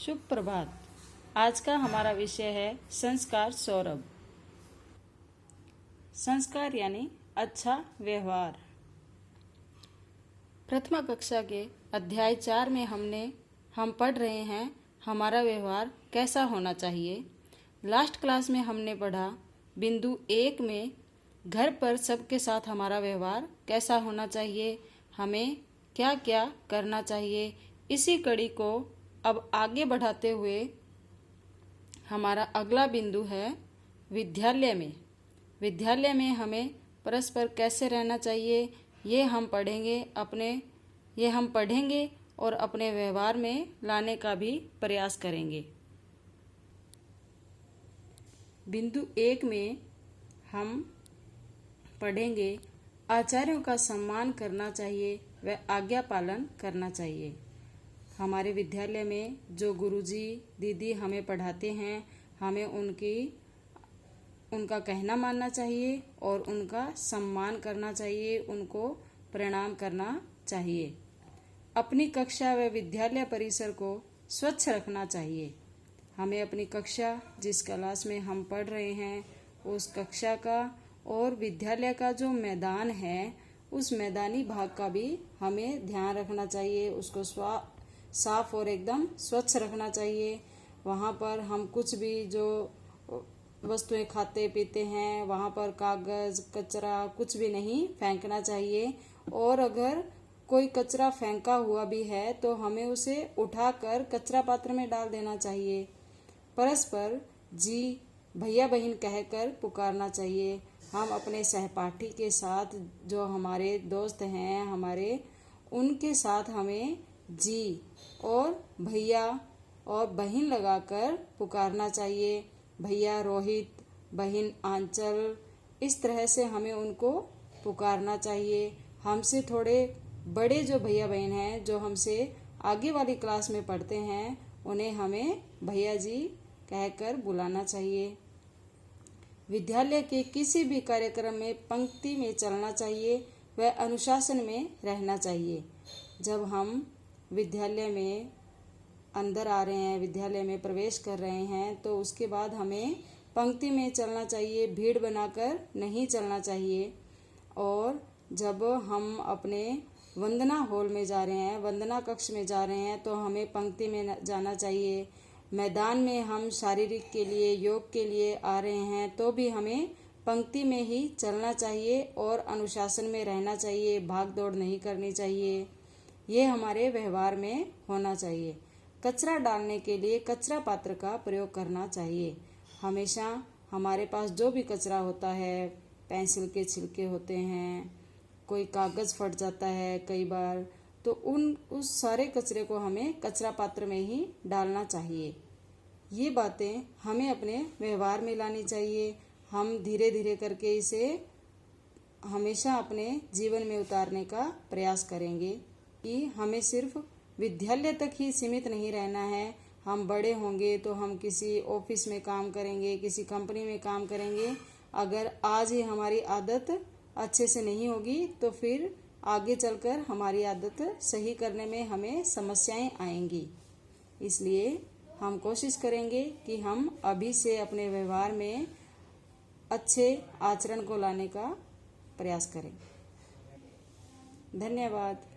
शुभ प्रभात। आज का हमारा विषय है संस्कार सौरभ। संस्कार यानी अच्छा व्यवहार। प्रथमा कक्षा के अध्याय 4 में हम पढ़ रहे हैं हमारा व्यवहार कैसा होना चाहिए। लास्ट क्लास में हमने पढ़ा बिंदु 1 में घर पर सबके साथ हमारा व्यवहार कैसा होना चाहिए, हमें क्या क्या करना चाहिए। इसी कड़ी को अब आगे बढ़ाते हुए हमारा अगला बिंदु है विद्यालय में। विद्यालय में हमें परस्पर कैसे रहना चाहिए ये हम पढ़ेंगे और अपने व्यवहार में लाने का भी प्रयास करेंगे। बिंदु 1 में हम पढ़ेंगे आचार्यों का सम्मान करना चाहिए व आज्ञा पालन करना चाहिए। हमारे विद्यालय में जो गुरुजी दीदी हमें पढ़ाते हैं, हमें उनका कहना मानना चाहिए और उनका सम्मान करना चाहिए, उनको प्रणाम करना चाहिए। अपनी कक्षा व विद्यालय परिसर को स्वच्छ रखना चाहिए। हमें अपनी कक्षा जिस क्लास में हम पढ़ रहे हैं उस कक्षा का और विद्यालय का जो मैदान है उस मैदानी भाग का भी हमें ध्यान रखना चाहिए, उसको साफ और एकदम स्वच्छ रखना चाहिए। वहाँ पर हम कुछ भी जो वस्तुएं खाते पीते हैं वहाँ पर कागज कचरा कुछ भी नहीं फेंकना चाहिए, और अगर कोई कचरा फेंका हुआ भी है तो हमें उसे उठाकर कचरा पात्र में डाल देना चाहिए। परस्पर जी भैया बहन कहकर पुकारना चाहिए। हम अपने सहपाठी के साथ जो हमारे दोस्त हैं उनके साथ हमें जी और भैया और बहन लगाकर पुकारना चाहिए। भैया रोहित, बहन आंचल, इस तरह से हमें उनको पुकारना चाहिए। हमसे थोड़े बड़े जो भैया बहन हैं जो हमसे आगे वाली क्लास में पढ़ते हैं उन्हें हमें भैया जी कहकर बुलाना चाहिए। विद्यालय के किसी भी कार्यक्रम में पंक्ति में चलना चाहिए व अनुशासन में रहना चाहिए। जब हम विद्यालय में अंदर आ रहे हैं, विद्यालय में प्रवेश कर रहे हैं तो उसके बाद हमें पंक्ति में चलना चाहिए, भीड़ बनाकर नहीं चलना चाहिए। और जब हम अपने वंदना हॉल में जा रहे हैं, वंदना कक्ष में जा रहे हैं तो हमें पंक्ति में जाना चाहिए। मैदान में हम शारीरिक के लिए योग के लिए आ रहे हैं तो भी हमें पंक्ति में ही चलना चाहिए और अनुशासन में रहना चाहिए, भाग दौड़ नहीं करनी चाहिए। ये हमारे व्यवहार में होना चाहिए। कचरा डालने के लिए कचरा पात्र का प्रयोग करना चाहिए। हमेशा हमारे पास जो भी कचरा होता है, पेंसिल के छिलके होते हैं, कोई कागज़ फट जाता है कई बार, तो उस सारे कचरे को हमें कचरा पात्र में ही डालना चाहिए। ये बातें हमें अपने व्यवहार में लानी चाहिए। हम धीरे धीरे करके इसे हमेशा अपने जीवन में उतारने का प्रयास करेंगे कि हमें सिर्फ विद्यालय तक ही सीमित नहीं रहना है। हम बड़े होंगे तो हम किसी ऑफिस में काम करेंगे, किसी कंपनी में काम करेंगे। अगर आज ही हमारी आदत अच्छे से नहीं होगी तो फिर आगे चलकर हमारी आदत सही करने में हमें समस्याएं आएंगी। इसलिए हम कोशिश करेंगे कि हम अभी से अपने व्यवहार में अच्छे आचरण को लाने का प्रयास करें। धन्यवाद।